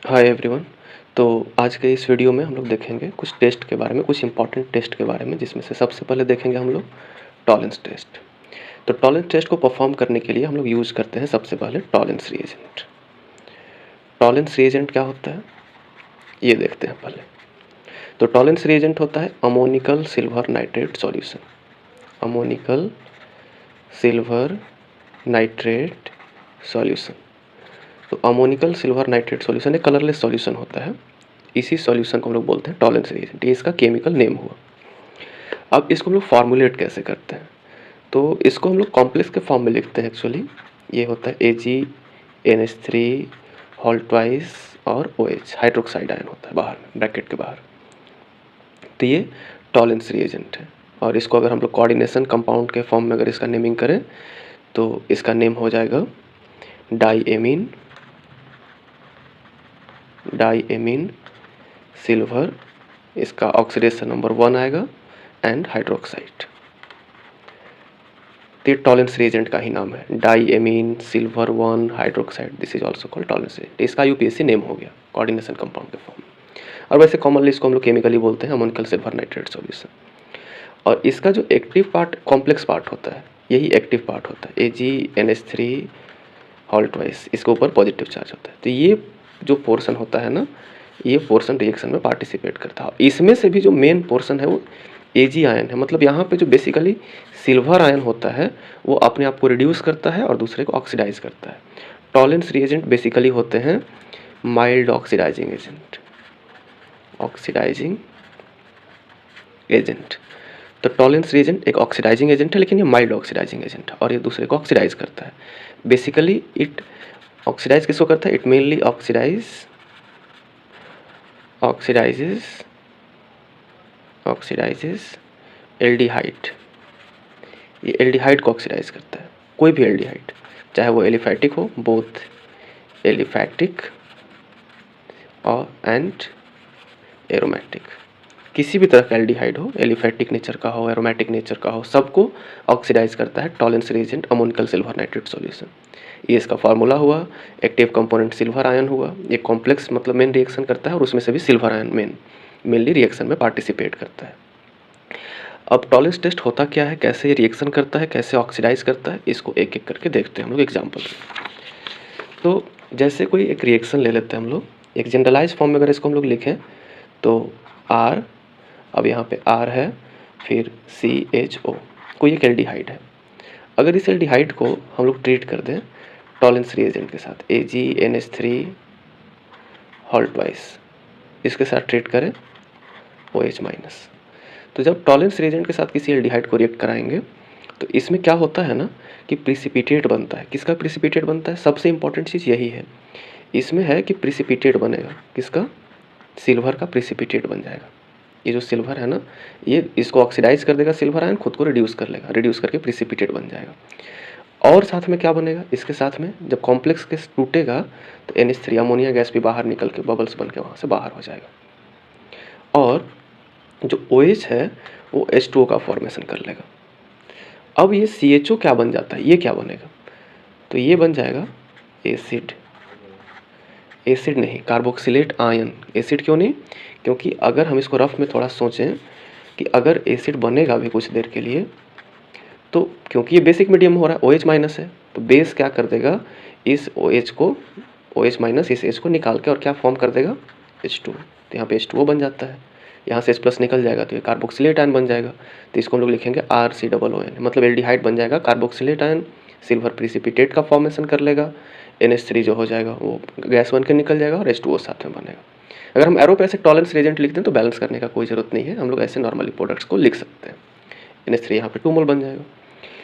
Hi everyone. तो आज के इस वीडियो में हम लोग देखेंगे कुछ टेस्ट के बारे में, कुछ इंपॉर्टेंट टेस्ट के बारे में, जिसमें से सबसे पहले देखेंगे हम लोग टॉलेंस टेस्ट। तो टॉलेंस टेस्ट को परफॉर्म करने के लिए हम लोग यूज़ करते हैं सबसे पहले टॉलेंस रिएजेंट। टॉलेंस रिएजेंट क्या होता है ये देखते हैं पहले। तो टॉलेंस रिएजेंट होता है ammoniacal silver nitrate solution. Ammoniacal silver nitrate solution. तो अमोनिकल सिल्वर नाइट्रेट सॉल्यूशन एक कलरलेस सॉल्यूशन होता है। इसी सॉल्यूशन को हम लोग बोलते हैं टॉलेंस रिएजेंट। ये इसका केमिकल नेम हुआ। अब इसको हम लोग फॉर्मुलेट कैसे करते हैं, तो इसको हम लोग कॉम्प्लेक्स के फॉर्म में लिखते हैं एक्चुअली। ये होता है AgNH3 होल ट्वाइस और OH, हाइड्रोक्साइड आयन होता है बाहर में, ब्रैकेट के बाहर। तो ये टॉलेंस रिएजेंट है। और इसको अगर हम लोग कोऑर्डिनेशन कंपाउंड के फॉर्म में अगर इसका नेमिंग करें तो इसका नेम हो जाएगा डाईएमीन सिल्वर। इसका ऑक्सीडेशन नंबर 1 आएगा एंड हाइड्रोक्साइड। तो ये टॉलेंस रिएजेंट का ही नाम है, diamine silver 1 hydroxide. This is also called Tollens reagent. इसका यूपीएससी नेम हो गया कोऑर्डिनेशन कंपाउंड के फॉर्म में। और वैसे कॉमनली इसको हम लोग केमिकली बोलते हैं अमोनिकल सिल्वर नाइट्रेट सॉल्यूशन। और इसका जो एक्टिव पार्ट, कॉम्प्लेक्स पार्ट होता है, यही एक्टिव पार्ट होता है। AgNH3 होल ट्वाइस, इसके ऊपर पॉजिटिव चार्ज होता है। तो ये जो पोर्शन होता है ना, ये पोर्शन रिएक्शन में पार्टिसिपेट करता है। इसमें से भी जो मेन पोर्शन है वो Ag आयन है। मतलब यहाँ पे जो बेसिकली सिल्वर आयन होता है वो अपने आप को रिड्यूस करता है और दूसरे को ऑक्सीडाइज करता है। टॉलेंस रिएजेंट बेसिकली होते हैं mild oxidising agent. Oxidising agent. तो टॉलेंस रिएजेंट एक ऑक्सीडाइजिंग एजेंट है, लेकिन ये माइल्ड ऑक्सीडाइजिंग एजेंट है और ये दूसरे को ऑक्सीडाइज करता है। बेसिकली इट ऑक्सीडाइज किसको करता है? It mainly oxidises aldehyde. ये एल्डिहाइड को ऑक्सीडाइज करता है, कोई भी एल्डिहाइड, चाहे वो एलिफैटिक हो, बोथ एलिफैटिक और एंड एरोमेटिक। किसी भी तरह का एल्डिहाइड हो, एलिफैटिक नेचर का हो, एरोमेटिक नेचर का हो, सबको ऑक्सीडाइज करता है Tollens reagent ammoniacal silver nitrate solution. ये इसका फार्मूला हुआ। एक्टिव कंपोनेंट सिल्वर आयन हुआ। ये कॉम्प्लेक्स मतलब मेन रिएक्शन करता है और उसमें से भी सिल्वर आयन मेनली रिएक्शन में पार्टिसिपेट करता है। अब टॉलेंस टेस्ट होता क्या है, कैसे ये रिएक्शन करता है, कैसे ऑक्सीडाइज करता है, इसको एक एक करके देखते हैं हम लोग एग्जाम्पल से। तो जैसे कोई एक रिएक्शन ले लेते हैं हम लोग, एक जनरलाइज फॉर्म में अगर इसको हम लोग लिखें तो R, अब यहाँ पे R है, फिर CHO, कोई एक एल्डिहाइड है। अगर इस एल्डिहाइड को हम लोग ट्रीट कर दें टॉलेंस रिएजेंट के साथ, AgNH3 होल ट्वाइस, इसके साथ ट्रीट करें OH माइनस। तो जब टॉलेंस रिएजेंट के साथ किसी एल्डिहाइड को रिएक्ट कराएंगे तो इसमें क्या होता है ना कि प्रिसिपिटेट बनता है। किसका प्रिसिपिटेट बनता है? सबसे इंपॉर्टेंट चीज़ यही है इसमें है कि प्रिसिपिटेट बनेगा किसका? सिल्वर का प्रिसिपिटेट बन जाएगा। ये जो सिल्वर है ना, ये इसको ऑक्सीडाइज कर देगा, सिल्वर आयन खुद को रिड्यूस कर लेगा, रिड्यूस करके प्रिसिपिटेट बन जाएगा। और साथ में क्या बनेगा इसके साथ में, जब कॉम्प्लेक्स के टूटेगा तो NH3 अमोनिया गैस भी बाहर निकल के बबल्स बन के वहाँ से बाहर हो जाएगा। और जो OH है वो H2O का फॉर्मेशन कर लेगा। अब ये CHO क्या बन जाता है, ये क्या बनेगा? तो ये बन जाएगा एसिड। एसिड नहीं, कार्बोक्सिलेट आयन। एसिड क्यों नहीं? क्योंकि अगर हम इसको रफ में थोड़ा सोचें कि अगर एसिड बनेगा भी कुछ देर के लिए, तो क्योंकि ये बेसिक मीडियम हो रहा है, OH माइनस है, तो बेस क्या कर देगा, इस OH को, OH माइनस इस H को निकाल के और क्या फॉर्म कर देगा? H2। तो यहाँ पे H2O बन जाता है, यहाँ से H प्लस निकल जाएगा तो ये कार्बोक्सिलेट आयन बन जाएगा। तो इसको हम लोग लिखेंगे RCOON, मतलब एल्डिहाइड बन जाएगा, कार्बोक्सिलेट आयन, सिल्वर प्रिसिपिटेट का फॉर्मेशन कर लेगा, NH3 जो हो जाएगा वो गैस बन के निकल जाएगा और H2O साथ में बनेगा। अगर हम एरो पे ऐसे टॉलेंस रिएजेंट लिखते हैं तो बैलेंस करने का कोई ज़रूरत नहीं है, हम लोग ऐसे नॉर्मली प्रोडक्ट्स को लिख सकते हैं। NH3 यहाँ पे 2 मोल बन जाएगा।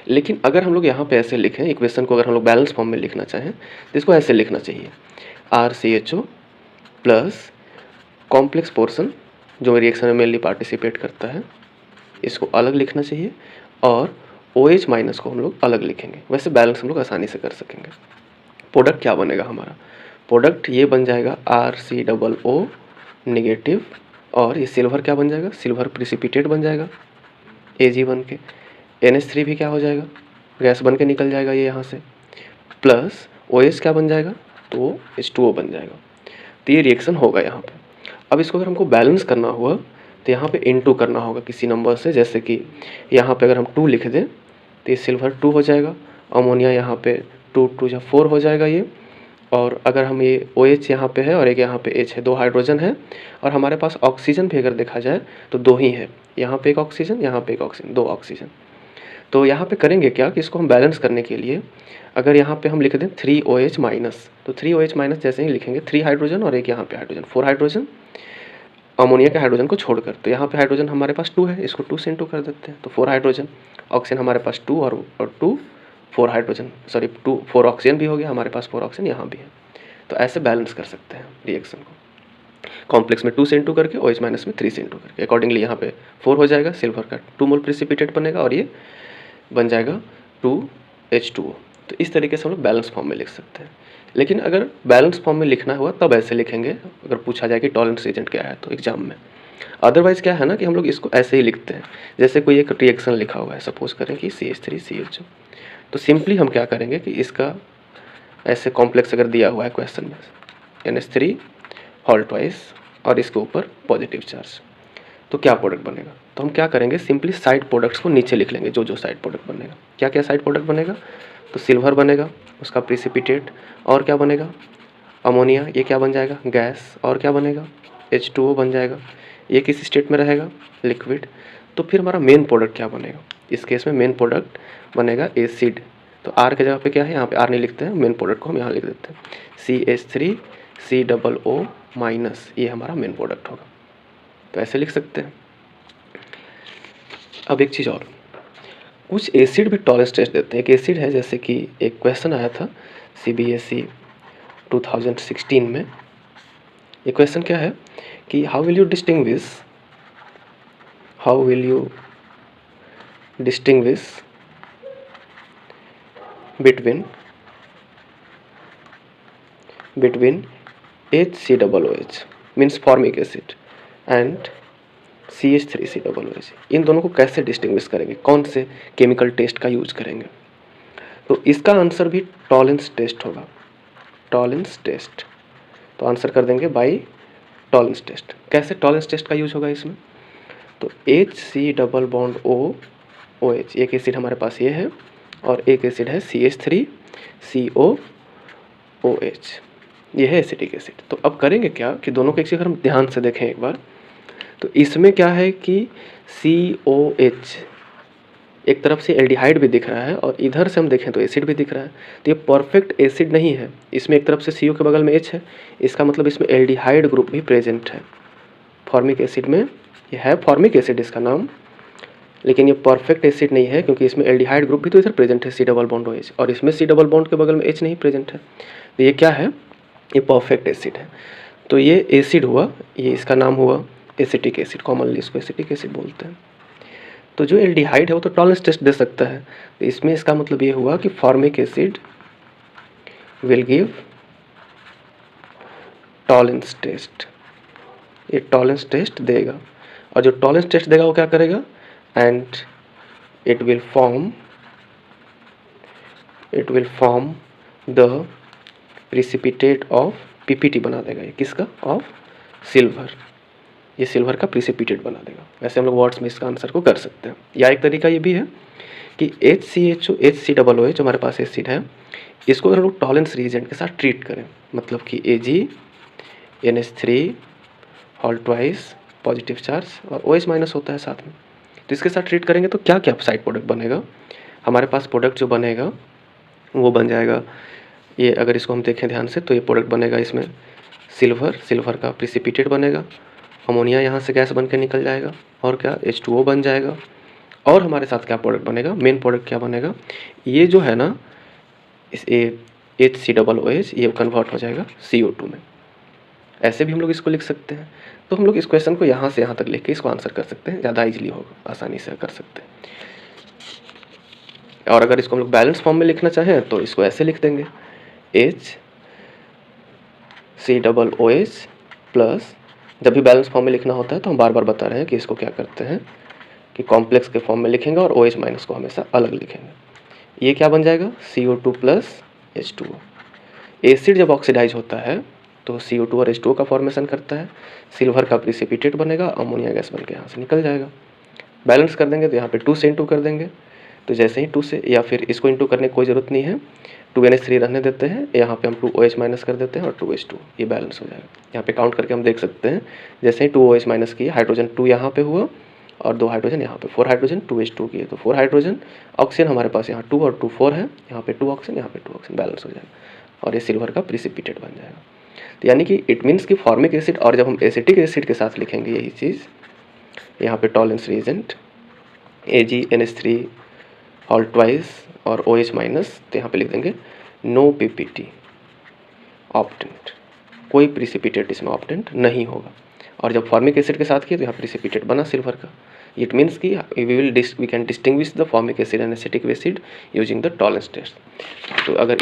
लेकिन अगर हम लोग यहाँ पे ऐसे लिखें, इक्वेशन को अगर हम लोग बैलेंस फॉर्म में लिखना चाहें तो इसको ऐसे लिखना चाहिए, RCHO प्लस कॉम्प्लेक्स पोर्सन जो रिएक्शन में मेनली पार्टिसिपेट करता है, इसको अलग लिखना चाहिए, और OH माइनस को हम लोग अलग लिखेंगे। वैसे बैलेंस हम लोग आसानी से कर सकेंगे। प्रोडक्ट क्या बनेगा हमारा? प्रोडक्ट ये बन जाएगा RCOO नेगेटिव, और ये सिल्वर क्या बन जाएगा? सिल्वर प्रिसिपिटेट बन जाएगा Ag बन के। NH3 भी क्या हो जाएगा? गैस बन के निकल जाएगा ये यहाँ से, प्लस OH क्या बन जाएगा? तो H2O बन जाएगा। तो ये रिएक्शन होगा यहाँ पे। अब इसको अगर हमको बैलेंस करना हुआ तो यहाँ पे इनटू करना होगा किसी नंबर से, जैसे कि यहाँ पे अगर हम 2 लिख दें तो ये सिल्वर 2 हो जाएगा, अमोनिया यहाँ पे 2 2 जा 4 हो जाएगा ये। और अगर हम ये OH यहाँ पे है और एक यहाँ पे H है, 2 हाइड्रोजन है, और हमारे पास ऑक्सीजन भी अगर देखा जाए तो 2 ही है, यहाँ पे एक ऑक्सीजन, यहाँ पे एक ऑक्सीजन, 2 ऑक्सीजन। तो यहाँ पे करेंगे क्या कि इसको हम बैलेंस करने के लिए अगर यहाँ पे हम लिख दें 3OH माइनस, तो 3OH माइनस जैसे ही लिखेंगे 3 हाइड्रोजन और एक यहाँ पे हाइड्रोजन, 4 हाइड्रोजन अमोनिया के हाइड्रोजन को छोड़कर। तो यहाँ पे हाइड्रोजन हमारे पास 2 है, इसको 2 से इंटू कर देते हैं तो 4 हाइड्रोजन। ऑक्सीजन हमारे पास 2 और 2 4 हाइड्रोजन, सॉरी 2 4 ऑक्सीजन भी हो गया, हमारे पास 4 ऑक्सीजन यहाँ भी है। तो ऐसे बैलेंस कर सकते हैं रिएक्शन को, कॉम्प्लेक्स में 2 से इंटू करके, OH माइनस में 3 से इंटू करके। अकॉर्डिंगली यहाँ पे 4 हो जाएगा, सिल्वर का 2 मोल प्रेसिपिटेट बनेगा और ये बन जाएगा 2H2O। तो इस तरीके से हम लोग बैलेंस फॉर्म में लिख सकते हैं। लेकिन अगर बैलेंस फॉर्म में लिखना हुआ तब ऐसे लिखेंगे अगर पूछा जाए कि टॉलरेंस एजेंट क्या है तो एग्जाम में। अदरवाइज़ क्या है ना कि हम लोग इसको ऐसे ही लिखते हैं, जैसे कोई एक रिएक्शन लिखा हुआ है, सपोज करें कि CH3CH2, तो सिंपली हम क्या करेंगे कि इसका ऐसे कॉम्प्लेक्स अगर दिया हुआ है क्वेश्चन में NH3 होल ट्वाइस और इसके ऊपर पॉजिटिव चार्ज, तो क्या प्रोडक्ट बनेगा। तो हम क्या करेंगे, सिंपली साइड प्रोडक्ट्स को नीचे लिख लेंगे, जो साइड प्रोडक्ट बनेगा। क्या क्या साइड प्रोडक्ट बनेगा, तो सिल्वर बनेगा, उसका प्रिसिपिटेट, और क्या बनेगा अमोनिया, ये क्या बन जाएगा गैस, और क्या बनेगा H2O बन जाएगा, ये किस स्टेट में रहेगा लिक्विड। तो फिर हमारा मेन प्रोडक्ट क्या बनेगा, इस केस में मेन प्रोडक्ट बनेगा एसिड। तो R के जगह पे क्या है, यहाँ पे R नहीं लिखते हैं, मेन प्रोडक्ट को हम यहाँ लिख देते हैं CH3COO माइनस, ये हमारा मेन प्रोडक्ट होगा। तो ऐसे लिख सकते हैं। अब एक चीज़ और, कुछ एसिड भी टॉलरेंस टेस्ट देते हैं। एक एसिड है, जैसे कि एक क्वेश्चन आया था CBSE 2016 में। ये क्वेश्चन क्या है कि how will you distinguish between HCOOH means formic acid and CH3COOH, इन दोनों को कैसे डिस्टिंग्विश करेंगे, कौन से केमिकल टेस्ट का यूज करेंगे। तो इसका आंसर भी टॉलरेंस टेस्ट होगा, टॉलरेंस टेस्ट। तो आंसर कर देंगे बाई टॉलरेंस टेस्ट। कैसे टॉलरेंस टेस्ट का यूज होगा इसमें, तो HC OOH, एक एसिड हमारे पास ये है और एक एसिड है CH3COOH, ये है एसिटिक एसिड। तो अब करेंगे क्या कि दोनों को एक चीज़ अगर हम ध्यान से देखें एक बार, तो इसमें क्या है कि COH एक तरफ से एल्डिहाइड भी दिख रहा है और इधर से हम देखें तो एसिड भी दिख रहा है। तो ये परफेक्ट एसिड नहीं है, इसमें एक तरफ से CO के बगल में H है, इसका मतलब इसमें एल्डिहाइड ग्रुप भी प्रेजेंट है। फॉर्मिक एसिड में ये है फॉर्मिक एसिड इसका नाम, लेकिन ये परफेक्ट एसिड नहीं है क्योंकि इसमें एल्डिहाइड ग्रुप भी तो इधर प्रेजेंट है C+OH, और इसमें C+बॉन्ड के बगल में H नहीं प्रेजेंट है। तो ये क्या है, ये परफेक्ट एसिड है। तो ये एसिड हुआ, ये इसका नाम हुआ एसिटिक एसिड, कॉमनली इसको एसिटिक एसिड बोलते हैं। तो जो एल्डिहाइड है वो तो टॉलरेंस टेस्ट दे सकता है, तो इसमें इसका मतलब ये हुआ कि formic acid will give tolerance test, ये टॉलरेंस टेस्ट देगा। और जो टॉलरेंस टेस्ट देगा वो क्या करेगा, and it will form the precipitate of PPT बना देगा, ये किसका, ऑफ सिल्वर, ये सिल्वर का प्रिसिपिटेट बना देगा। वैसे हम लोग वर्ड्स में इसका आंसर को कर सकते हैं। या एक तरीका ये भी है कि HCOOH जो हमारे पास एसिड है, इसको अगर हम लोग टॉलरेंस रीजेंट के साथ ट्रीट करें, मतलब कि AgNH3 whole twice positive charge और OH माइनस होता है साथ में, तो इसके साथ ट्रीट करेंगे तो क्या क्या साइड प्रोडक्ट बनेगा हमारे पास। प्रोडक्ट जो बनेगा वो बन जाएगा, ये अगर इसको हम देखें ध्यान से तो ये प्रोडक्ट बनेगा इसमें सिल्वर का प्रिसिपिटेट बनेगा, अमोनिया यहाँ से गैस बन के निकल जाएगा, और क्या H2O बन जाएगा। और हमारे साथ क्या प्रोडक्ट बनेगा, मेन प्रोडक्ट क्या बनेगा, ये जो है ना इस HCOOH ये कन्वर्ट हो जाएगा CO2 में। ऐसे भी हम लोग इसको लिख सकते हैं। तो हम लोग इस क्वेश्चन को यहाँ से यहाँ तक लिख के इसको आंसर कर सकते हैं, ज़्यादा ईजिली होगा, आसानी से कर सकते हैं। और अगर इसको हम लोग बैलेंस फॉर्म में लिखना चाहें तो इसको ऐसे लिख देंगे HCOOH प्लस, जब भी बैलेंस फॉर्म में लिखना होता है तो हम बार बार बता रहे हैं कि इसको क्या करते हैं कि कॉम्प्लेक्स के फॉर्म में लिखेंगे और OH माइनस को हमेशा अलग लिखेंगे। ये क्या बन जाएगा CO2 प्लस H2O। एसिड जब ऑक्सीडाइज होता है तो CO2 और H2O का फॉर्मेशन करता है, सिल्वर का प्रिसिपिटेट बनेगा, अमोनिया गैस बन के यहाँ से निकल जाएगा। बैलेंस कर देंगे तो यहाँ पे 2 से इंटू कर देंगे, तो जैसे ही 2 से, या फिर इसको इंटू करने की कोई ज़रूरत नहीं है, 2NH3 रहने देते हैं, यहाँ पे हम 2OH माइनस कर देते हैं और 2H2, ये बैलेंस हो जाएगा। यहाँ पे काउंट करके हम देख सकते हैं, जैसे ही 2OH माइनस किए, हाइड्रोजन 2 यहाँ पे हुआ और 2 हाइड्रोजन यहाँ पे, 4 हाइड्रोजन 2H2 किए तो 4 हाइड्रोजन, ऑक्सीजन हमारे पास यहाँ 2 और 2 4 है, यहाँ पे 2 ऑक्सीजन, यहाँ पे 2 ऑक्सीजन, बैलेंस हो जाएगा और ये सिल्वर का प्रिसिपिटेट बन जाएगा। तो यानी कि इट मीन्स कि फॉर्मिक एसिड, और जब हम एसिटिक एसिड के साथ लिखेंगे यही चीज़, यहाँ पे Tollens reagent AgNH3 all twice और OH माइनस, तो यहाँ पे लिख देंगे नो PPT ऑप्टेंट, कोई प्रिसिपिटेट इसमें ऑप्टेंट नहीं होगा। और जब फॉर्मिक एसिड के साथ किए तो यहाँ प्रिसिपिटेट बना सिल्वर का। इट मीन्स कि we can distinguish the formic acid and acetic acid using the Tollens test. तो अगर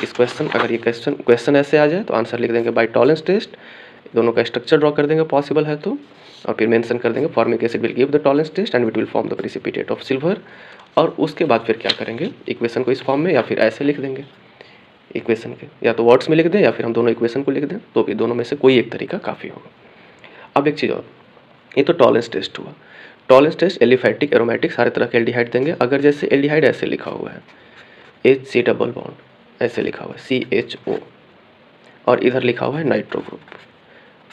ये क्वेश्चन ऐसे आ जाए तो आंसर लिख देंगे बाय टॉलेंस टेस्ट, दोनों का स्ट्रक्चर ड्रॉ कर देंगे पॉसिबल है तो, और फिर मेंशन कर देंगे formic acid will give the Tollens test and it will form the precipitate of silver. और उसके बाद फिर क्या करेंगे, इक्वेशन को इस फॉर्म में या फिर ऐसे लिख देंगे इक्वेशन के, या तो वर्ड्स में लिख दें या फिर हम दोनों इक्वेशन को लिख दें, तो भी दोनों में से कोई एक तरीका काफ़ी होगा। अब एक चीज़ और, ये तो टॉलेंस टेस्ट हुआ। टॉलेंस टेस्ट एलिफैटिक, एरोमेटिक सारे तरह के एल्डिहाइड देंगे। अगर जैसे एल्डिहाइड ऐसे लिखा हुआ है HC डबल बॉन्ड, ऐसे लिखा हुआ है CHO, और इधर लिखा हुआ है नाइट्रो ग्रुप,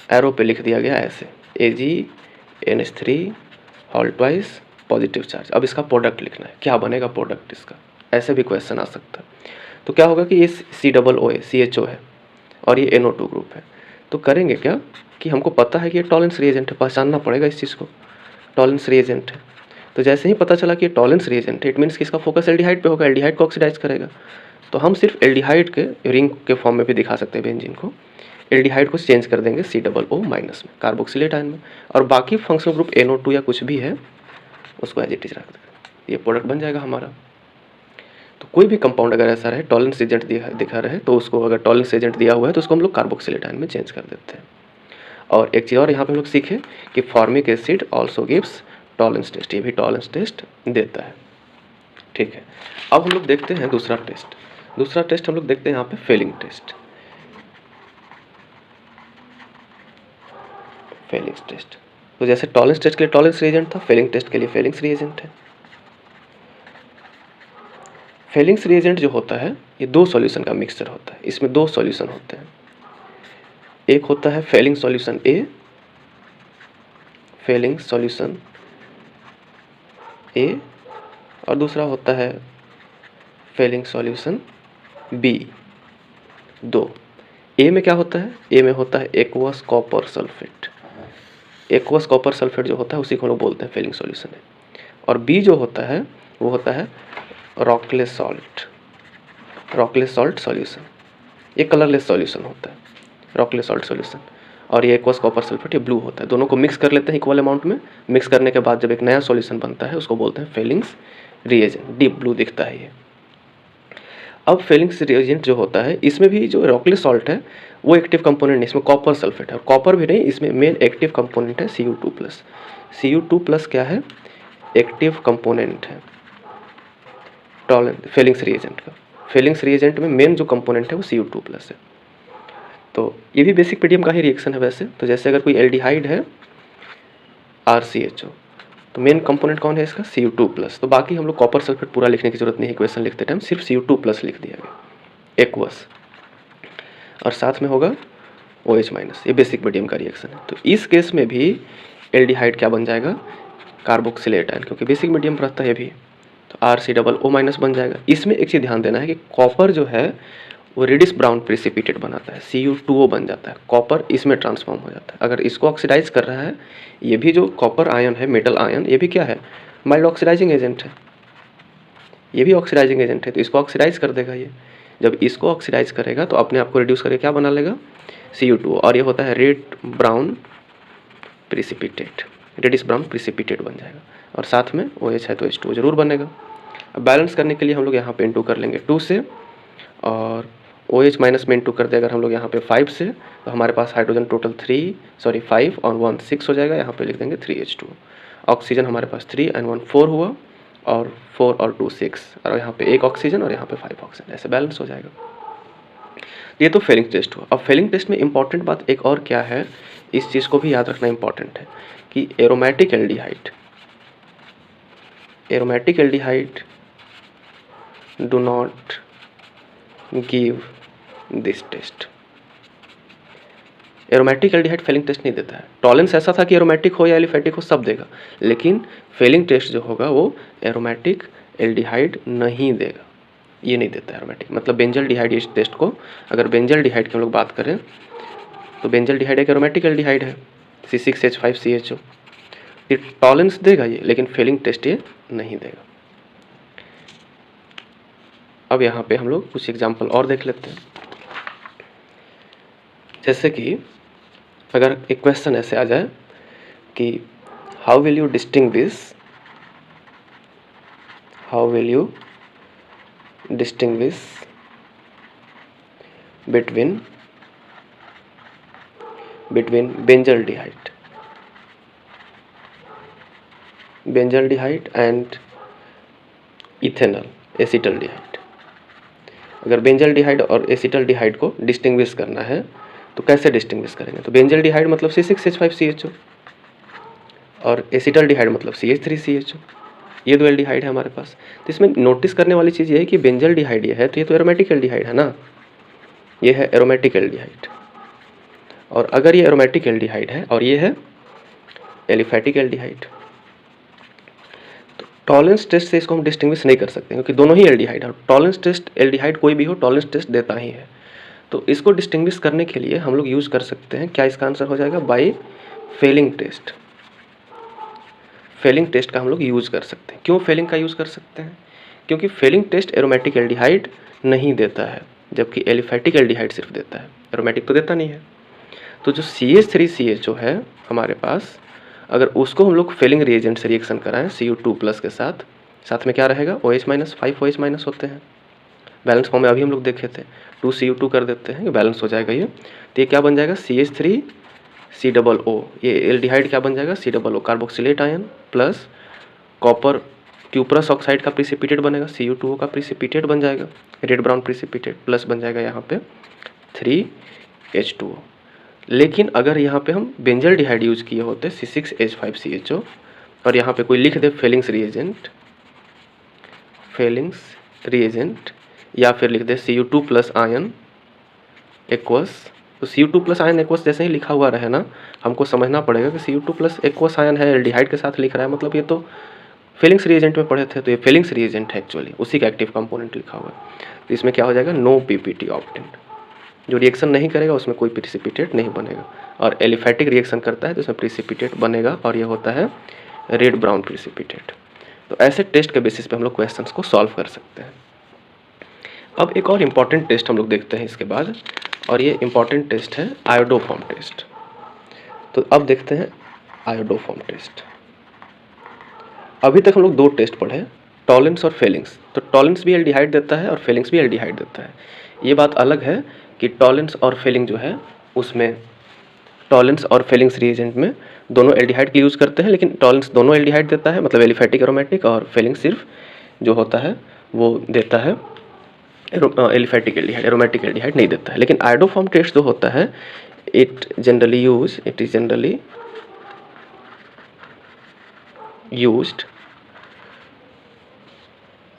एरो पे लिख दिया गया ऐसे AgNH3 all twice positive charge. अब इसका प्रोडक्ट लिखना है, क्या बनेगा प्रोडक्ट इसका, ऐसे भी क्वेश्चन आ सकता है। तो क्या होगा कि ये COO CHO है और ये NO2 ग्रुप है, तो करेंगे क्या कि हमको पता है कि ये टॉलेंस रिएजेंट है, पहचानना पड़ेगा इस चीज़ को, टॉलेंस रिएजेंट है। तो जैसे ही पता चला कि ये टॉलेंस रिएजेंट है, इट मीन्स कि इसका फोकस एल्डिहाइड पे होगा, एल्डिहाइड को ऑक्सीडाइज करेगा। तो हम सिर्फ एल्डिहाइड के रिंग के फॉर्म में भी दिखा सकते हैं बेंजीन को, एल्डिहाइड को चेंज कर देंगे COO माइनस में, कार्बोक्सिलेट आयन में, और बाकी फंक्शनल ग्रुप NO2 या कुछ भी है उसको एज इट इज रख देंगे, ये प्रोडक्ट बन जाएगा हमारा। तो कोई भी कंपाउंड अगर ऐसा रहे टॉलेंस एजेंट दिखा रहे, तो उसको, अगर टॉलेंस एजेंट दिया हुआ है तो उसको हम लोग कार्बोक्सिलेट आयन में चेंज कर देते हैं। और एक चीज़ और यहाँ पे हम लोग सीखे कि formic acid also gives Tollens test, ये भी टॉलेंस टेस्ट देता है। ठीक है, अब हम लोग देखते हैं दूसरा टेस्ट। दूसरा टेस्ट हम लोग देखते हैं यहाँ पे फेलिंग टेस्ट। फेलिंग टेस्ट, तो जैसे टॉलेंस टेस्ट के लिए टॉलेंस रिएजेंट था, फेलिंग टेस्ट के लिए फेलिंग्स रिएजेंट है। फेलिंग्स रिएजेंट जो होता है ये 2 सॉल्यूशन का मिक्सचर होता है, इसमें 2 सॉल्यूशन होते हैं। एक होता है Fehling solution A, Fehling solution A, और दूसरा होता है फेलिंग सॉल्यूशन B। 2 A में क्या होता है, A में होता है aqueous copper sulphate. Aqueous copper sulphate जो होता है उसी को लोग बोलते हैं फेलिंग सॉल्यूशन है। और B जो होता है वो होता है रॉकलेस सॉल्ट सॉल्यूशन, ये कलरलेस सॉल्यूशन होता है रॉकलेस सॉल्ट सॉल्यूशन। और ये एक्वस कॉपर सल्फेट ये ब्लू होता है। दोनों को मिक्स कर लेते हैं इक्वल अमाउंट में, मिक्स करने के बाद जब एक नया सॉल्यूशन बनता है उसको बोलते हैं फेलिंग्स रिएजेंट, डीप ब्लू दिखता है ये। अब फेलिंग्स रिएजेंट जो होता है इसमें भी जो रॉकलेस सॉल्ट है वो एक्टिव कंपोनेंट नहीं, इसमें कॉपर सल्फेट है, और कॉपर भी नहीं, इसमें मेन एक्टिव कंपोनेंट है Cu2+। Cu2+ क्या है, एक्टिव कंपोनेंट है फेलिंग्स रिएजेंट का। फेलिंग्स रिएजेंट में मेन जो कंपोनेंट है वो Cu2+ है। तो ये भी बेसिक पीडीएम का ही रिएक्शन है वैसे। तो जैसे अगर कोई एल्डिहाइड है RCHO, तो मेन कंपोनेंट कौन है इसका, Cu2+। तो बाकी हम लोग कॉपर सल्फेट पूरा लिखने की जरूरत नहीं है इक्वेशन लिखते टाइम, सिर्फ Cu2+ लिख दिया गया एक्वस, और साथ में होगा OH-, ये बेसिक पीडीएम का रिएक्शन है। तो इस केस में भी एल्डिहाइड क्या बन जाएगा, कार्बोक्सिलेट आयन, क्योंकि बेसिक मीडियम रहता है भी, तो RCOO- बन जाएगा। इसमें एक चीज़ ध्यान देना है कि कॉपर जो है वो रेडिश ब्राउन प्रिसिपिटेट बनाता है, Cu2O बन जाता है, कॉपर इसमें ट्रांसफॉर्म हो जाता है। अगर इसको ऑक्सीडाइज कर रहा है, ये भी जो कॉपर आयन है, मेटल आयन, ये भी क्या है, माइल्ड ऑक्सीडाइजिंग एजेंट है, ये भी ऑक्सीडाइजिंग एजेंट है, तो इसको ऑक्सीडाइज कर देगा ये। जब इसको ऑक्सीडाइज करेगा तो अपने आप को रिड्यूस करके क्या बना लेगा, Cu2O, और ये होता है red brown precipitate, reddish brown precipitate बन जाएगा। और साथ में OH है तो H2O जरूर बनेगा। अब बैलेंस करने के लिए हम लोग यहाँ पे इंटू कर लेंगे 2 से, और OH- में इंटू कर दे अगर हम लोग यहाँ पे 5 से, तो हमारे पास हाइड्रोजन टोटल 5 और 1 6 हो जाएगा। यहाँ पे लिख देंगे 3H2। ऑक्सीजन हमारे पास 3 और 1 4 हुआ, और 4 और 2 6, और यहाँ पे 1 ऑक्सीजन और यहाँ पे 5 ऑक्सीजन, ऐसे बैलेंस हो जाएगा। ये तो फेलिंग टेस्ट हुआ। अब फेलिंग टेस्ट में इंपॉर्टेंट बात एक और क्या है, इस चीज़ को भी याद रखना इंपॉर्टेंट है कि aromatic aldehyde do not give this test. Aromatic aldehyde Fehling test नहीं देता है। टॉलेंस ऐसा था कि एरोमेटिक हो या एलिफेटिक हो सब देगा, लेकिन फेलिंग टेस्ट जो होगा वो एरोमेटिक एल्डिहाइड नहीं देगा, ये नहीं देता एरोमेटिक। मतलब बेंजल डिहाइड इस टेस्ट को, अगर बेंजल डिहाइड की हम लोग बात करें तो बेंजल डिहाइड एक एरोमेटिक एल्डिहाइड है, C6H5CHO, ये टॉलेंस देगा ये, लेकिन फेलिंग टेस्ट ये नहीं देगा। अब यहाँ पे हम लोग कुछ एग्जाम्पल और देख लेते हैं। जैसे कि अगर एक क्वेश्चन ऐसे आ जाए कि how will you distinguish between benzaldehyde and ethanol acetaldehyde. अगर बेंजल्डिहाइड और एसिटल्डिहाइड को डिस्टिंग्विश करना है तो कैसे डिस्टिंग्विश करेंगे? तो बेंजल्डिहाइड मतलब C6H5CHO और एसिटल्डिहाइड मतलब CH3CHO, ये दो एल्डिहाइड है हमारे पास। तो इसमें नोटिस करने वाली चीज़ ये है कि बेंजल्डिहाइड ये है तो ये तो एरोमेटिक एल्डिहाइड है ना, ये है एरोमेटिक एल्डिहाइड। और अगर ये एरोमेटिक एल्डिहाइड है और ये है एलिफैटिक एल्डिहाइड, तो टॉलेंस टेस्ट से इसको हम डिस्टिंग्विश नहीं कर सकते क्योंकि दोनों ही एल्डिहाइड है। टॉलेंस टेस्ट एल्डिहाइड कोई भी हो टॉलेंस टेस्ट देता ही है। तो इसको डिस्टिंग्विश करने के लिए हम लोग यूज़ कर सकते हैं, क्या इसका आंसर हो जाएगा? By Fehling test. Fehling test का हम लोग यूज़ कर सकते हैं। क्यों फेलिंग का यूज़ कर सकते हैं? क्योंकि फेलिंग टेस्ट एरोमेटिक एल्डिहाइड नहीं देता है, जबकि एलिफैटिक एल्डिहाइड सिर्फ देता है, एरोमेटिक तो देता नहीं है। तो जो CH3CHO है हमारे पास, अगर उसको हम लोग फेलिंग रिएजेंट से रिएक्शन कराएं Cu2+ के साथ, साथ में क्या रहेगा? OH- 5OH- होते हैं। बैलेंस फॉर्म में अभी हम लोग देखे थे, 2Cu2 कर देते हैं, बैलेंस हो जाएगा ये। तो ये क्या बन जाएगा? CH3COO। ये एल्डिहाइड क्या बन जाएगा? COO, carboxylate ion plus copper cuprous oxide का प्रिसिपिटेट बनेगा, Cu2O का प्रिसिपिटेट बन जाएगा, रेड ब्राउन प्रिसिपिटेट, प्लस बन जाएगा यहाँ पे 3H2O। लेकिन अगर यहाँ पे हम बेंजल्डिहाइड यूज़ किए होते C6H5CHO और यहाँ पे कोई लिख दे फेलिंग्स रिएजेंट या फिर लिख दे Cu2+ आयन एक्वस, तो Cu2+ आयन एक्वस जैसे ही लिखा हुआ रहे ना, हमको समझना पड़ेगा कि Cu2+ एक्वस आयन है, एल्डिहाइड के साथ लिख रहा है, मतलब ये तो फेलिंग्स रिएजेंट में पढ़े थे, तो ये फेलिंग्स रिएजेंट है एक्चुअली, उसी का एक्टिव कंपोनेंट लिखा हुआ है। तो इसमें क्या हो जाएगा? No PPT obtained. जो रिएक्शन नहीं करेगा उसमें कोई प्रिसिपिटेट नहीं बनेगा, और एलिफैटिक रिएक्शन करता है तो उसमें प्रिसिपिटेट बनेगा, और ये होता है रेड ब्राउन प्रिसिपिटेट। तो ऐसे टेस्ट के बेसिस पे हम लोग क्वेश्चंस को सॉल्व कर सकते हैं। अब एक और इम्पॉर्टेंट टेस्ट हम लोग देखते हैं इसके बाद, और ये इम्पॉर्टेंट टेस्ट है आयोडोफॉर्म टेस्ट। तो अब देखते हैं आयोडोफॉर्म टेस्ट। अभी तक हम लोग दो टेस्ट पढ़े, टॉलेंस और फेलिंग्स। तो टॉलेंस भी एल्डिहाइड देता है और फेलिंग्स भी एल्डिहाइड देता है। ये बात अलग है कि टॉलेंस और फेलिंग जो है उसमें टॉलेंस और फेलिंग्स रिएजेंट में दोनों एल्डिहाइड की यूज़ करते हैं, लेकिन टॉलेंस दोनों एल्डिहाइड देता है, मतलब एलिफैटिक एरोमेटिक, और फेलिंग सिर्फ जो होता है वो देता है एलिफैटिक एल्डिहाइड, एरोमेटिक एल्डिहाइड नहीं देता है। लेकिन आयोडोफॉर्म टेस्ट जो होता है it is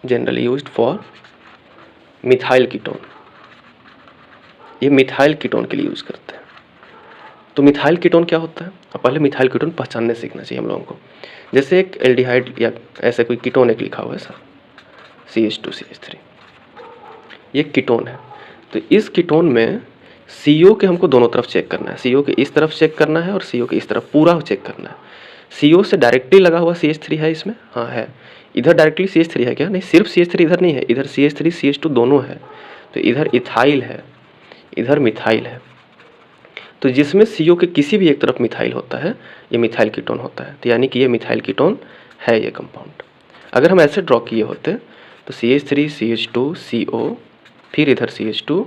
generally used for methyl ketone. ये मिथाइल कीटोन के लिए यूज़ करते हैं। तो मिथाइल कीटोन क्या होता है? अब पहले मिथाइल कीटोन पहचानने सीखना चाहिए हम लोगों को। जैसे एक एल्डिहाइड या ऐसे कोई कीटोन एक लिखा हुआ है सर, CH2CH3, ये कीटोन है। तो इस कीटोन में CO के हमको दोनों तरफ चेक करना है, CO के इस तरफ चेक करना है और CO के इस तरफ पूरा चेक करना है। CO से डायरेक्टली लगा हुआ CH3 है इसमें, हाँ है। इधर डायरेक्टली CH3 है क्या? नहीं, सिर्फ CH3 इधर नहीं है, इधर CH3 CH2 दोनों है। तो इधर इथाइल है, इधर मिथाइल है। तो जिसमें CO के किसी भी एक तरफ मिथाइल होता है ये मिथाइल कीटोन होता है। तो यानी कि ये मिथाइल कीटोन है ये कंपाउंड। अगर हम ऐसे ड्रॉ किए होते तो CH3 CH2 CO, फिर इधर CH2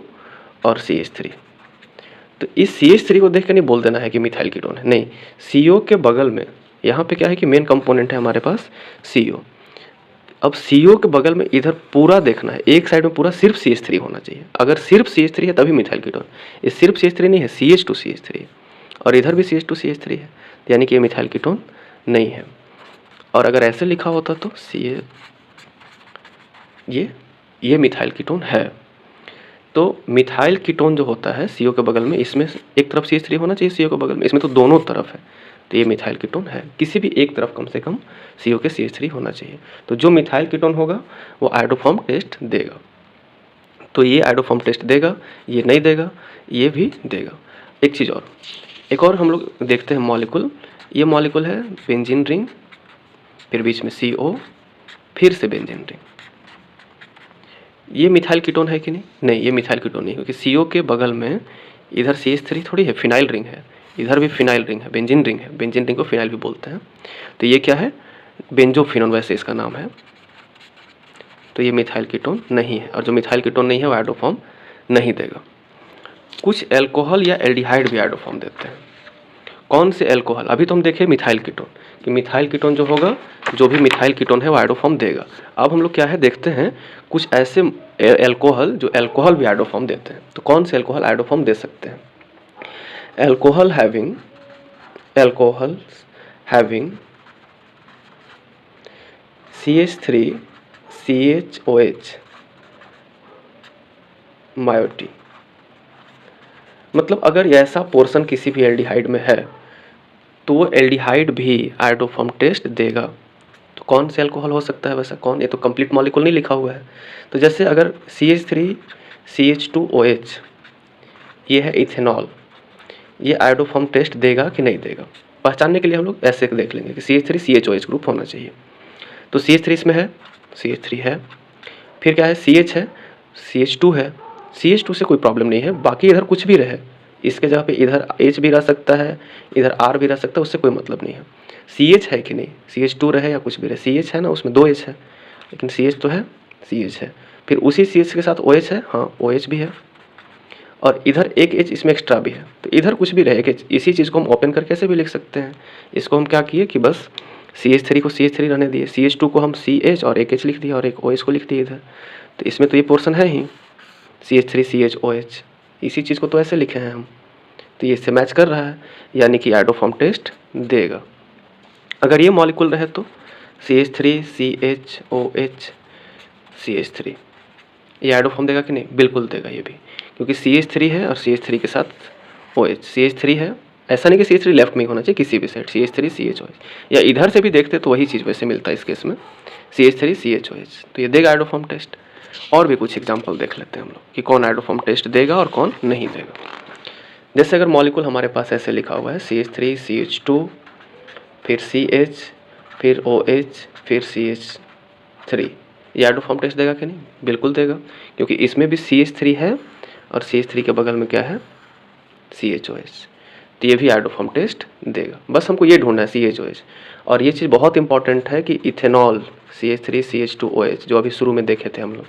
और CH3, तो इस CH3 को देख कर नहीं बोल देना है कि मिथाइल कीटोन है, नहीं। CO के बगल में यहाँ पे क्या है कि मेन कंपोनेंट है हमारे पास CO। अब CO के बगल में इधर पूरा देखना है, एक साइड में पूरा सिर्फ CH3 होना चाहिए। अगर सिर्फ CH3 है तभी मिथाइल कीटोन, ये सिर्फ CH3 नहीं है, CH2CH3 है, और इधर भी CH2CH3 है, यानी कि ये मिथाइल कीटोन नहीं है। और अगर ऐसे लिखा होता तो ये मिथाइल कीटोन है। तो मिथाइल कीटोन जो होता है CO के बगल में, इसमें एक तरफ CH3 होना चाहिए CO के बगल में, इसमें तो दोनों तरफ है, तो ये मिथाइल कीटोन है। किसी भी एक तरफ कम से कम CO के CH3 होना चाहिए। तो जो मिथाइल कीटोन होगा वो आयोडोफॉर्म टेस्ट देगा। तो ये आयोडोफॉर्म टेस्ट देगा, ये नहीं देगा, ये भी देगा। एक और हम लोग देखते हैं मॉलिक्यूल। ये मॉलिक्यूल है बेंजीन रिंग, फिर बीच में CO, फिर से बेंजीन रिंग। ये मिथाइल कीटोन है कि नहीं? नहीं, ये मिथाइल कीटोन नहीं, क्योंकि CO के बगल में इधर CH3 थोड़ी है, फिनाइल रिंग है, इधर भी फिनाइल रिंग है, बेंजीन रिंग है, बेंजीन रिंग को फिनाइल भी बोलते हैं। तो ये क्या है? बेंजोफिनोन वैसे इसका नाम है। तो ये मिथाइल कीटोन नहीं है, और जो मिथाइल कीटोन नहीं है वो आयोडोफॉर्म नहीं देगा। कुछ एल्कोहल या एल्डिहाइड भी आयोडोफॉर्म देते हैं। कौन से एल्कोहल? अभी तो हम देखें मिथाइल कीटोन, कि मिथाइल कीटोन जो होगा, जो भी मिथाइल कीटोन है वो आयोडोफॉर्म देगा। अब हम लोग क्या है देखते हैं कुछ ऐसे एल्कोहल जो एल्कोहल भी आयोडोफॉर्म देते हैं। तो कौन से एल्कोहल आयोडोफॉर्म दे सकते हैं? Alcohol having CH3 CHOH मायोटी। मतलब अगर ऐसा पोर्शन किसी भी एल्डिहाइड में है तो वो एल्डिहाइड भी आयोडोफॉर्म टेस्ट देगा। तो कौन से अल्कोहल हो सकता है वैसा? कौन? ये तो कंप्लीट मॉलिक्यूल नहीं लिखा हुआ है। तो जैसे अगर CH3 CH2OH ये है इथेनॉल, ये आयोडोफॉर्म टेस्ट देगा कि नहीं देगा? पहचानने के लिए हम लोग ऐसे देख लेंगे कि CH3 CHOH ग्रुप होना चाहिए। तो CH3 इसमें है, CH3 है, फिर क्या है? CH है, CH2 है, CH2 से कोई प्रॉब्लम नहीं है, बाकी इधर कुछ भी रहे, इसके जगह पे इधर H भी रह सकता है, इधर R भी रह सकता है, उससे कोई मतलब नहीं है। CH है कि नहीं? CH2 रहे या कुछ भी रहे, CH है ना, उसमें 2 H है, लेकिन CH तो है, CH है। फिर उसी CH के साथ OH है, हाँ OH भी है, और इधर एक H इसमें एक्स्ट्रा भी है। तो इधर कुछ भी रहे कि इसी चीज़ को हम ओपन करके ऐसे भी लिख सकते हैं। इसको हम क्या किए कि बस CH3 को CH3 रहने दिए, CH2 को हम CH और एक H लिख दिया और एक OH को लिख दिए इधर। तो इसमें तो ये पोर्शन है ही CH3 CHOH, इसी चीज़ को तो ऐसे लिखे हैं हम, तो ये इससे मैच कर रहा है, यानी कि आयोडोफॉर्म टेस्ट देगा। अगर ये मॉलिक्यूल रहे तो CH3 CHOH CH3, ये आयोडोफॉर्म देगा कि नहीं? बिल्कुल देगा ये भी, क्योंकि CH3 है और CH3 के साथ OH, CH3 है, ऐसा नहीं कि CH3 लेफ्ट में ही होना चाहिए, किसी भी साइड CH3 CHOH, या इधर से भी देखते तो वही चीज़ वैसे मिलता है इस केस में CH3 CHOH, तो ये देगा आयोडोफॉर्म टेस्ट। और भी कुछ एग्जाम्पल देख लेते हैं हम लोग कि कौन आयोडोफॉर्म टेस्ट देगा और कौन नहीं देगा। जैसे अगर मॉलिक्यूल हमारे पास ऐसे लिखा हुआ है CH3 CH2 फिर CH फिर OH फिर CH3, ये आयोडोफॉर्म टेस्ट देगा कि नहीं? बिल्कुल देगा, क्योंकि इसमें भी CH3 है और CH3 के बगल में क्या है? CHOH, तो ये भी आयोडोफॉर्म टेस्ट देगा। बस हमको ये ढूंढना है CHOH। और ये चीज़ बहुत इंपॉर्टेंट है कि इथेनॉल CH3 CH2OH जो अभी शुरू में देखे थे हम लोग,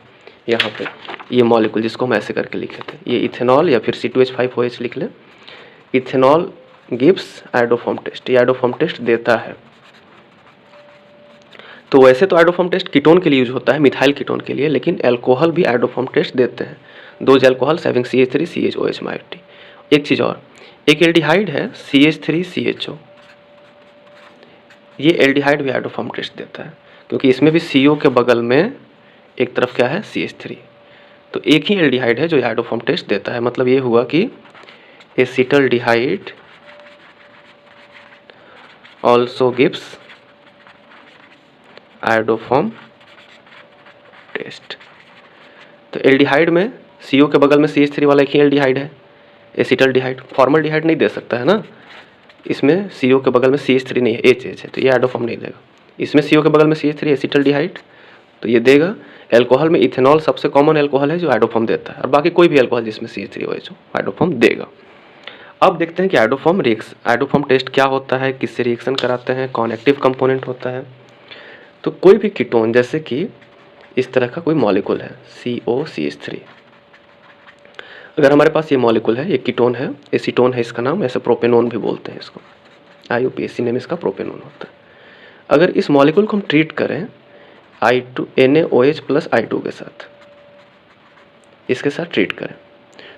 यहाँ पे ये मॉलिक्यूल जिसको हम ऐसे करके लिखे थे, ये इथेनॉल या फिर C2H5OH लिख लें, इथेनॉल गिव्स आयोडोफॉर्म टेस्ट, ये आयोडोफॉर्म टेस्ट देता है। तो वैसे तो आयोडोफॉर्म टेस्ट कीटोन के लिए यूज होता है, मिथाइल कीटोन के लिए, लेकिन एल्कोहल भी आयोडोफॉर्म टेस्ट देते हैं, those alcohols having CH3 CHOH मायोटी। एक चीज़ और, एक एल्डिहाइड है CH3 CHO, ये एल्डिहाइड भी आयोडोफॉर्म टेस्ट देता है, क्योंकि इसमें भी CO के बगल में एक तरफ क्या है? CH3, तो एक ही एल्डिहाइड है जो आयोडोफॉर्म टेस्ट देता है। मतलब ये हुआ कि acetaldehyde also gives iodoform test. तो एल्डिहाइड में CO के बगल में CH3 वाला एक ही एल्डिहाइड है, एसिटल्डिहाइड, फॉर्मल्डिहाइड नहीं दे सकता है ना, इसमें CO के बगल में CH3 नहीं है, H है, तो ये आयोडोफॉर्म नहीं देगा। इसमें CO के बगल में CH3 एसिटल्डिहाइड, तो ये देगा। एल्कोहल में इथेनॉल सबसे कॉमन एल्कोहल है जो आयोडोफॉर्म देता है, और बाकी कोई भी एल्कोहल जिसमें CH3OH हो आयोडोफॉर्म देगा। अब देखते हैं कि आयोडोफॉर्म टेस्ट क्या होता है, किससे रिएक्शन कराते हैं, कौन एक्टिव कंपोनेंट होता है। तो कोई भी कीटोन, जैसे कि इस तरह का कोई मॉलिक्यूल है COCH3, अगर हमारे पास ये मॉलिक्यूल है, ये कीटोन है, एसीटोन है इसका नाम, ऐसे प्रोपेनोन भी बोलते हैं इसको, IUPAC नेम इसका प्रोपेनोन होता है। अगर इस मॉलिक्यूल को हम ट्रीट करें I2 NaOH प्लस I2 के साथ, इसके साथ ट्रीट करें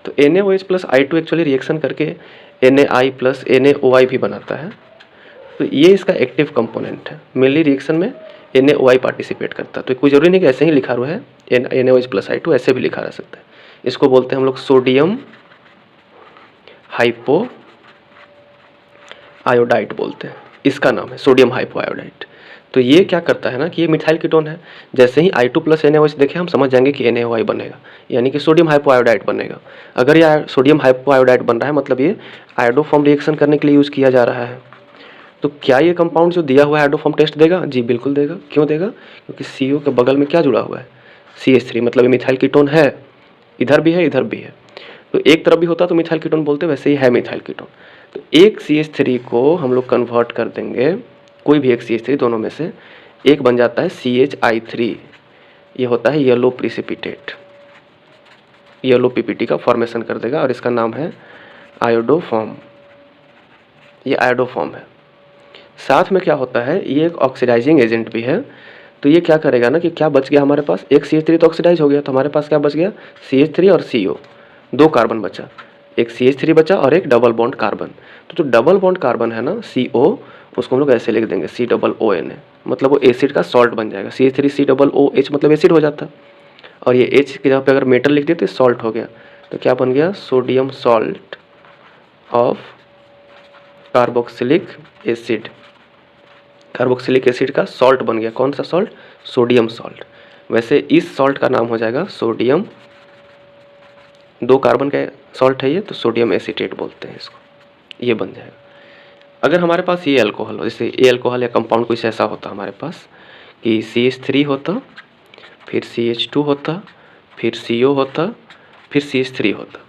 तो NaOH plus I2 actually reaction करके NaI प्लस NaOI भी बनाता है। तो ये इसका एक्टिव कंपोनेंट है। मेनली रिएक्शन में NaOI पार्टिसिपेट करता है। तो कोई जरूरी नहीं कि ऐसे ही लिखा हुआ है NaOH प्लस I2, ऐसे भी लिखा रह सकता है। इसको बोलते हैं हम लोग सोडियम हाइपो आयोडाइड बोलते हैं, इसका नाम है सोडियम हाइपो आयोडाइड। तो ये क्या करता है ना कि ये मिथाइल कीटोन है। जैसे ही I2 प्लस NaOH देखें हम समझ जाएंगे कि NaOI बनेगा, यानी कि सोडियम हाइपो आयोडाइड बनेगा। अगर ये सोडियम हाइपो आयोडाइड बन रहा है मतलब ये आयोडोफॉर्म रिएक्शन करने के लिए यूज़ किया जा रहा है। तो क्या ये कंपाउंड जो दिया हुआ है आयोडोफॉर्म टेस्ट देगा? जी बिल्कुल देगा। क्यों देगा? क्योंकि CO के बगल में क्या जुड़ा हुआ है? CH3, मतलब ये मिथाइल कीटोन है, इधर भी है इधर भी है। तो एक तरफ भी होता तो मिथाइल कीटोन बोलते, वैसे ही है मिथाइल कीटोन। तो एक CH3 को हम लोग कन्वर्ट कर देंगे, कोई भी एक CH3 दोनों में से एक बन जाता है CHI3। ये होता है येलो प्रिसिपिटेट, येलो PPT का फॉर्मेशन कर देगा और इसका नाम है आयोडोफॉर्म। ये आयोडोफॉर्म है। साथ में क्या होता है, ये एक ऑक्सीडाइजिंग एजेंट भी है। तो ये क्या करेगा ना कि क्या बच गया हमारे पास, एक CH3 तो ऑक्सीडाइज हो गया, तो हमारे पास क्या बच गया, CH3 और CO, 2 कार्बन बचा, एक CH3 बचा और एक डबल बॉन्ड कार्बन। तो जो डबल बॉन्ड कार्बन है ना CO, उसको हम लोग ऐसे लिख देंगे COONA, मतलब वो एसिड का सॉल्ट बन जाएगा। CH3COOH मतलब एसिड हो जाता, और ये H की जगह पे अगर मेटल लिख देते सॉल्ट हो गया। तो क्या बन गया, sodium salt of carboxylic acid. Carboxylic acid का सॉल्ट बन गया। कौन सा सॉल्ट? Sodium salt. वैसे इस सॉल्ट का नाम हो जाएगा सोडियम, 2 कार्बन का सॉल्ट है ये, तो सोडियम एसीटेट बोलते हैं इसको, ये बन जाएगा। अगर हमारे पास ये अल्कोहल हो, जैसे ये अल्कोहल या कंपाउंड कुछ ऐसा होता हमारे पास कि CH3 होता, फिर CH2 होता, फिर CO होता, फिर CH3 होता,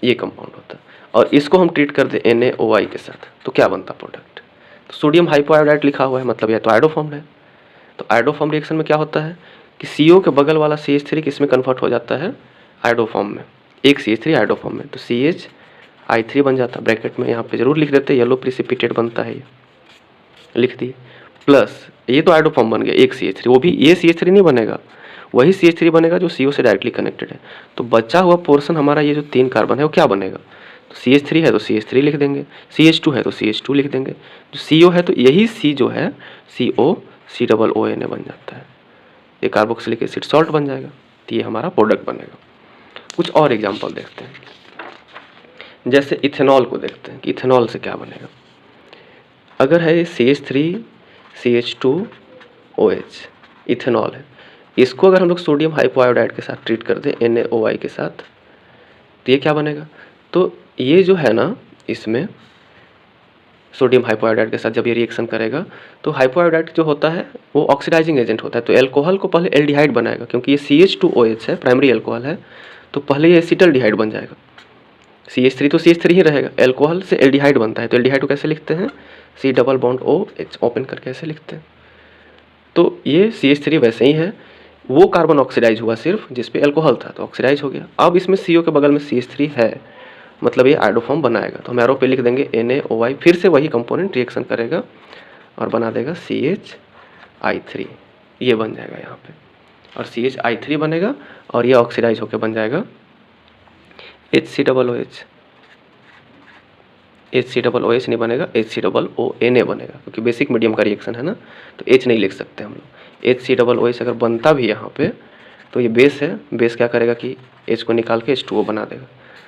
ये कंपाउंड होता, और इसको हम ट्रीट कर दे NaOI के साथ, तो क्या बनता प्रोडक्ट? तो सोडियम हाइपोआयोडाइड लिखा हुआ है, मतलब यह तो आयोडोफॉर्म है। तो आयोडोफॉर्म रिएक्शन में क्या होता है कि CO के बगल वाला CH3 किसमें कन्वर्ट हो जाता है, आयोडोफॉर्म में, एक CH3 आयोडोफॉर्म में, तो CHI3 बन जाता। ब्रैकेट में यहाँ पे जरूर लिख देते, येलो प्रिसिपिटेट बनता है, ये लिख दिए, प्लस ये तो आयोडोफॉर्म बन गया एक CH3, वो भी ये CH3 नहीं बनेगा, वही CH3 बनेगा जो CO से डायरेक्टली कनेक्टेड है। तो बचा हुआ पोर्शन हमारा ये जो 3 कार्बन है वो क्या बनेगा, तो CH3 है तो CH3 लिख देंगे, CH2 है तो CH2 लिख देंगे, जो CO है तो यही C जो है COONA बन जाता है, ये कार्बोक्सिलिक एसिड सॉल्ट बन जाएगा। तो ये हमारा प्रोडक्ट बनेगा। कुछ और एग्जाम्पल देखते हैं, जैसे इथेनॉल को देखते हैं कि इथेनॉल से क्या बनेगा। अगर है CH3 CH2OH, इथेनॉल है, इसको अगर हम लोग सोडियम हाइपोआयोडाइड के साथ ट्रीट कर दें NaOI के साथ, तो ये क्या बनेगा, तो ये जो है ना, इसमें सोडियम हाइपोआयोडाइड के साथ जब ये रिएक्शन करेगा तो हाइपोआयोडाइड जो होता है वो ऑक्सीडाइजिंग एजेंट होता है। तो एल्कोहल को पहले एल्डिहाइड बनाएगा, क्योंकि ये CH2OH है, प्राइमरी एल्कोहल है, तो पहले ये एसिटल्डिहाइड बन जाएगा। CH3 तो CH3 ही रहेगा, एल्कोहल से एल्डिहाइड बनता है, तो एल्डिहाइड को कैसे लिखते हैं, C double bond OH open करके ऐसे लिखते हैं। तो ये CH3 वैसे ही है, वो कार्बन ऑक्सीडाइज हुआ सिर्फ जिस पे एल्कोहल था, तो ऑक्सीडाइज हो गया। अब इसमें CO के बगल में CH3 है, मतलब ये आयोडोफॉर्म बनाएगा, तो हम एरो पे लिख देंगे NaOI, फिर से वही कंपोनेंट रिएक्शन करेगा और बना देगा CHI3, ये बन जाएगा यहाँ पे, और CHI3 बनेगा और ये ऑक्सीडाइज होकर बन जाएगा HCOOH। HCOOH नहीं बनेगा, HCOONA बनेगा, क्योंकि बेसिक मीडियम का रिएक्शन है ना, तो H नहीं लिख सकते हम लोग। HCOOH अगर बनता भी यहाँ पे तो ये बेस है, बेस क्या करेगा कि H को निकाल के H2O बना देगा,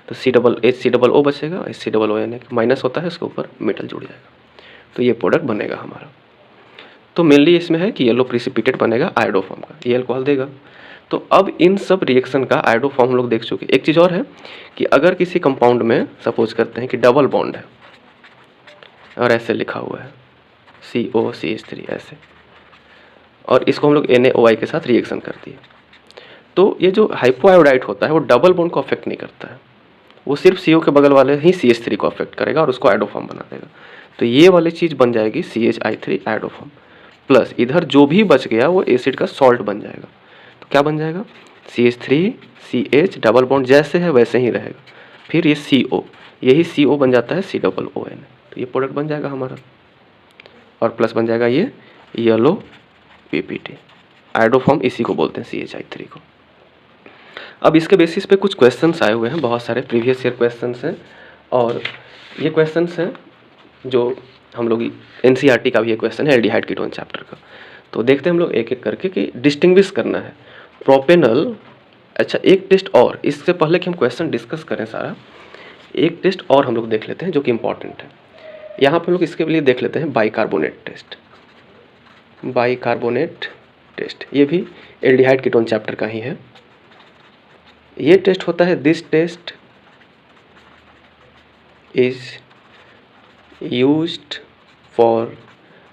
तो HCOO बचेगा, HCOONA माइनस होता है, इसके ऊपर मेटल जुड़ जाएगा, तो ये प्रोडक्ट बनेगा हमारा। तो मेनली इसमें है कि येलो प्रिसिपिटेट बनेगा आयोडोफॉर्म का, ये अल्कोहल देगा। तो अब इन सब रिएक्शन का आयोडोफॉर्म हम लोग देख चुके। एक चीज़ और है कि अगर किसी कंपाउंड में सपोज करते हैं कि डबल बॉन्ड है और ऐसे लिखा हुआ है COCH3 ऐसे, और इसको हम लोग NaOI के साथ रिएक्शन कर दिए, तो ये जो हाइपोआयोडाइड होता है वो डबल बॉन्ड को अफेक्ट नहीं करता है, वो सिर्फ CO के बगल वाले ही CH3 को अफेक्ट करेगा और उसको आयोडोफॉर्म बना देगा। तो ये वाली चीज़ बन जाएगी CHI3 आयोडोफॉर्म, प्लस इधर जो भी बच गया वो एसिड का सॉल्ट बन जाएगा। तो क्या बन जाएगा, CH3 CH डबल बॉन्ड जैसे है वैसे ही रहेगा, फिर ये CO, यही CO बन जाता है COONA, तो ये प्रोडक्ट बन जाएगा हमारा, और प्लस बन जाएगा ये येलो PPT आयोडोफॉर्म इसी को बोलते हैं CH3 को। अब इसके बेसिस पे कुछ क्वेश्चंस आए हुए हैं, बहुत सारे प्रीवियस ईयर क्वेश्चंस हैं, और ये क्वेश्चंस हैं जो हम लोग NCERT का भी ये क्वेश्चन है एल्डिहाइड कीटोन चैप्टर का। तो देखते हैं हम लोग एक एक करके कि डिस्टिंग्विश करना है प्रोपेनल। अच्छा, एक टेस्ट और, इससे पहले कि हम क्वेश्चन डिस्कस करें सारा, एक टेस्ट और हम लोग देख लेते हैं जो कि इम्पॉर्टेंट है। यहाँ पर हम लोग इसके लिए देख लेते हैं बाइकार्बोनेट टेस्ट। बाइकार्बोनेट टेस्ट ये भी एल्डिहाइड कीटोन चैप्टर का ही है। ये टेस्ट होता है, this test is used for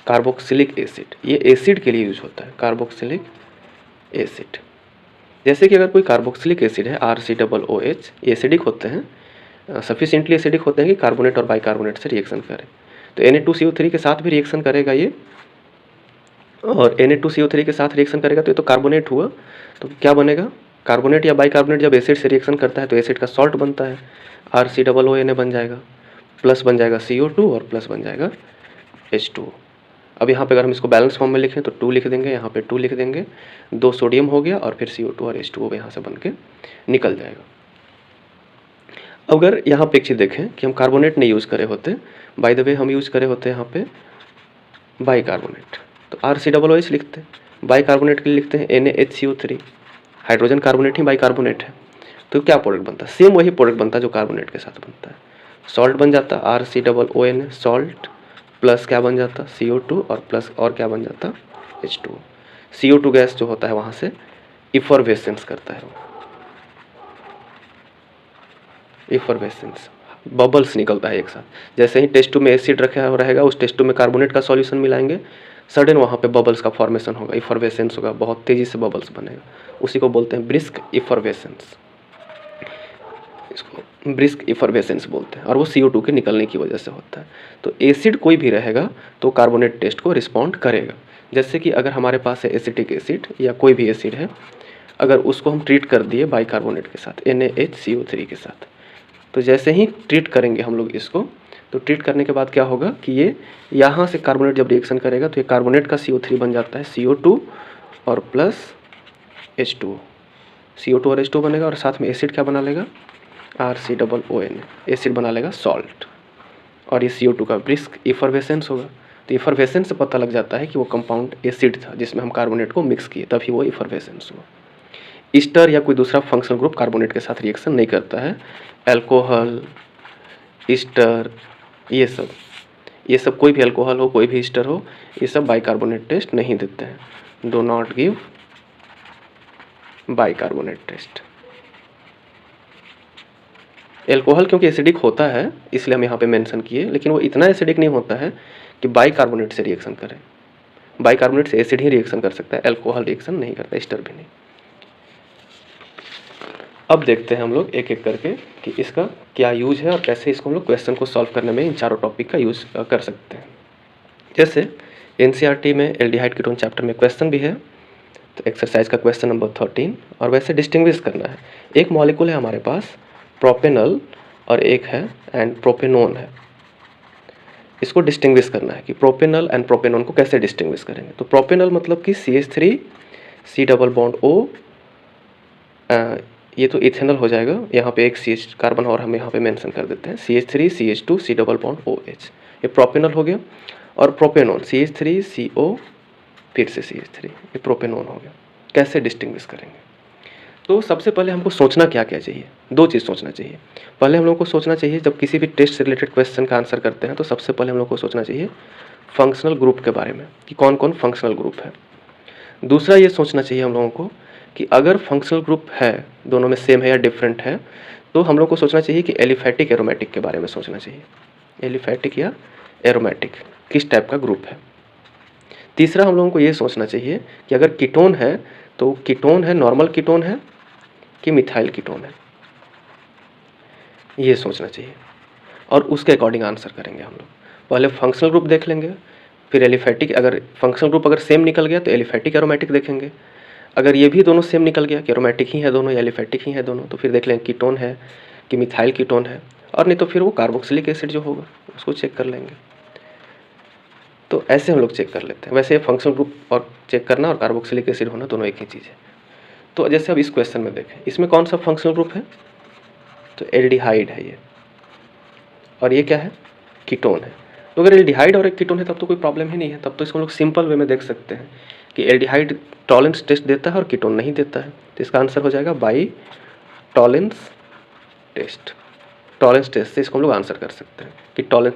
carboxylic acid. ये एसिड के लिए यूज होता है, कार्बोक्सिलिक एसिड। जैसे कि अगर कोई कार्बोक्सिलिक एसिड है RCOOH, ये एसिडिक होते हैं, सफिशिएंटली एसिडिक होते हैं कि कार्बोनेट और बाइकार्बोनेट से रिएक्शन करें। तो Na2CO3 के साथ भी रिएक्शन करेगा ये, और Na2CO3 के साथ रिएक्शन करेगा तो ये तो कार्बोनेट हुआ। तो क्या बनेगा, कार्बोनेट या बाइकार्बोनेट जब एसिड से रिएक्शन करता है तो एसिड का सॉल्ट बनता है, RCOONA बन जाएगा, प्लस बन जाएगा CO2 और प्लस बन जाएगा H2। अब यहाँ पे अगर हम इसको बैलेंस फॉर्म में लिखें तो 2 लिख देंगे, यहाँ पे 2 लिख देंगे, 2 सोडियम हो गया और फिर CO2 और H2O यहाँ से बन के निकल जाएगा। अगर यहाँ पे एक चीज़ देखें कि हम कार्बोनेट नहीं यूज़ करे होते, बाय द वे हम यूज़ करे होते यहाँ पे बाइकार्बोनेट, तो RCOOH लिखते हैं, बाइकार्बोनेट के लिए लिखते हैं NaHCO3, हाइड्रोजन कार्बोनेट ही बाइकार्बोनेट है। तो क्या प्रोडक्ट बनता है, सेम वही प्रोडक्ट बनता है जो कार्बोनेट के साथ बनता है, सॉल्ट बन जाता RCOONA, सॉल्ट, प्लस क्या बन जाता CO2 और प्लस और क्या बन जाता H2। CO2 गैस जो होता है वहाँ से इफरवेसेंस करता है, इफरवेसेंस, बबल्स निकलता है एक साथ। जैसे ही टेस्ट ट्यूब में एसिड रखा रहेगा, उस टेस्ट ट्यूब में कार्बोनेट का सॉल्यूशन मिलाएंगे, सडन वहाँ पे बबल्स का फॉर्मेशन होगा, इफरवेसेंस होगा, बहुत तेज़ी से बबल्स बनेगा, उसी को बोलते हैं ब्रिस्क इफरवेसेंस। इसको ब्रिस्क इफरवेसेंस बोलते हैं, और वो CO2 के निकलने की वजह से होता है। तो एसिड कोई भी रहेगा तो कार्बोनेट टेस्ट को रिस्पॉन्ड करेगा। जैसे कि अगर हमारे पास है एसिटिक एसिड या कोई भी एसिड है, अगर उसको हम ट्रीट कर दिए बाइकार्बोनेट के साथ, NaHCO3 के साथ, तो जैसे ही ट्रीट करेंगे हम लोग इसको, तो ट्रीट करने के बाद क्या होगा कि ये यहाँ से कार्बोनेट जब रिएक्शन करेगा तो ये कार्बोनेट का CO3 बन जाता है CO2 और प्लस H2, CO2 और H2 बनेगा, और साथ में एसिड क्या बना लेगा RCOONA, एसिड बना लेगा सॉल्ट, और ये CO2 का ब्रिस्क इफरवेसेंस होगा। तो इफरवेसेंस से पता लग जाता है कि वो कंपाउंड एसिड था जिसमें हम कार्बोनेट को मिक्स किए, तभी वो इफरवेसेंस हुआ। ईस्टर या कोई दूसरा फंक्शनल ग्रुप कार्बोनेट के साथ रिएक्शन नहीं करता है। अल्कोहल, ईस्टर, ये सब कोई भी अल्कोहल हो, कोई भी ईस्टर हो, ये सब बाइकार्बोनेट टेस्ट नहीं देते हैं। Do not give bicarbonate test. Alcohol क्योंकि एसिडिक होता है इसलिए हम यहाँ पे मेंशन किए, लेकिन वो इतना एसिडिक नहीं होता है कि बाइकार्बोनेट से रिएक्शन करे। बाइकार्बोनेट से एसिड ही रिएक्शन कर सकता है, एल्कोहल रिएक्शन नहीं करता, ईस्टर भी नहीं। अब देखते हैं हम लोग एक एक करके कि इसका क्या यूज है और कैसे इसको हम लोग क्वेश्चन को सॉल्व करने में इन चारों टॉपिक का यूज़ कर सकते हैं। जैसे NCERT में एल्डिहाइड कीटोन चैप्टर में क्वेश्चन भी है, तो एक्सरसाइज का क्वेश्चन नंबर 13, और वैसे डिस्टिंग्विश करना है। एक मॉलिक्यूल है हमारे पास प्रोपेनल और एक है एंड प्रोपेनोन है, इसको डिस्टिंग्विश करना है कि प्रोपेनल एंड प्रोपेनोन को कैसे डिस्टिंग्विश करेंगे। तो प्रोपेनल मतलब कि CH3 C double bond O, ये तो इथेनॉल हो जाएगा, यहाँ पे एक CH कार्बन और हम यहाँ पे मेंशन कर देते हैं, CH3 CH2 C double bond OH, ये प्रोपेनल हो गया। और प्रोपेनोन CH3 CO फिर से CH3, ये प्रोपेनोन हो गया। कैसे डिस्टिंग्विश करेंगे, तो सबसे पहले हमको सोचना क्या क्या चाहिए, दो चीज़ सोचना चाहिए। पहले हम लोग को सोचना चाहिए, जब किसी भी टेस्ट से रिलेटेड क्वेश्चन का आंसर करते हैं तो सबसे पहले हम लोग को सोचना चाहिए फंक्शनल ग्रुप के बारे में कि कौन कौन फंक्शनल ग्रुप है। दूसरा ये सोचना चाहिए हम लोगों को कि अगर फंक्शनल ग्रुप है, दोनों में सेम है या डिफरेंट है, तो हम लोग को सोचना चाहिए कि एलिफैटिक एरोमेटिक के बारे में सोचना चाहिए, एलिफैटिक या एरोमेटिक किस टाइप का ग्रुप है। तीसरा हम लोगों को ये सोचना चाहिए कि अगर कीटोन है तो कीटोन है, नॉर्मल कीटोन है कि मिथाइल कीटोन है, ये सोचना चाहिए, और उसके अकॉर्डिंग आंसर करेंगे हम लोग। पहले फंक्शनल ग्रुप देख लेंगे, फिर एलिफैटिक, अगर फंक्शनल ग्रुप अगर सेम निकल गया तो एलिफैटिक एरोमेटिक देखेंगे। अगर ये भी दोनों सेम निकल गया कि एरोमेटिक ही है दोनों या एलिफैटिक ही है दोनों, तो फिर देख लेंगे कीटोन है कि मिथाइल कीटोन है, और नहीं तो फिर वो कार्बोक्सिलिक एसिड जो होगा उसको चेक कर लेंगे। तो ऐसे हम लोग चेक कर लेते हैं। वैसे फंक्शनल ग्रुप और चेक करना और कार्बोक्सिलिक एसिड होना दोनों एक ही चीज़ है। तो जैसे अब इस क्वेश्चन में देखें, इसमें कौन सा फंक्शनल ग्रुप है, तो एल्डिहाइड है ये, और ये क्या है, कीटोन है। तो अगर एल्डिहाइड और एक कीटोन है तब तो कोई प्रॉब्लम ही नहीं है, तब तो इसको हम लोग सिंपल वे में देख सकते हैं कि एल्डिहाइड टॉलेंस टेस्ट देता है और कीटोन नहीं देता है। तो इसका आंसर हो जाएगा by Tollens test. Tollens test से इसको हम लोग आंसर कर सकते हैं कि टॉलेंस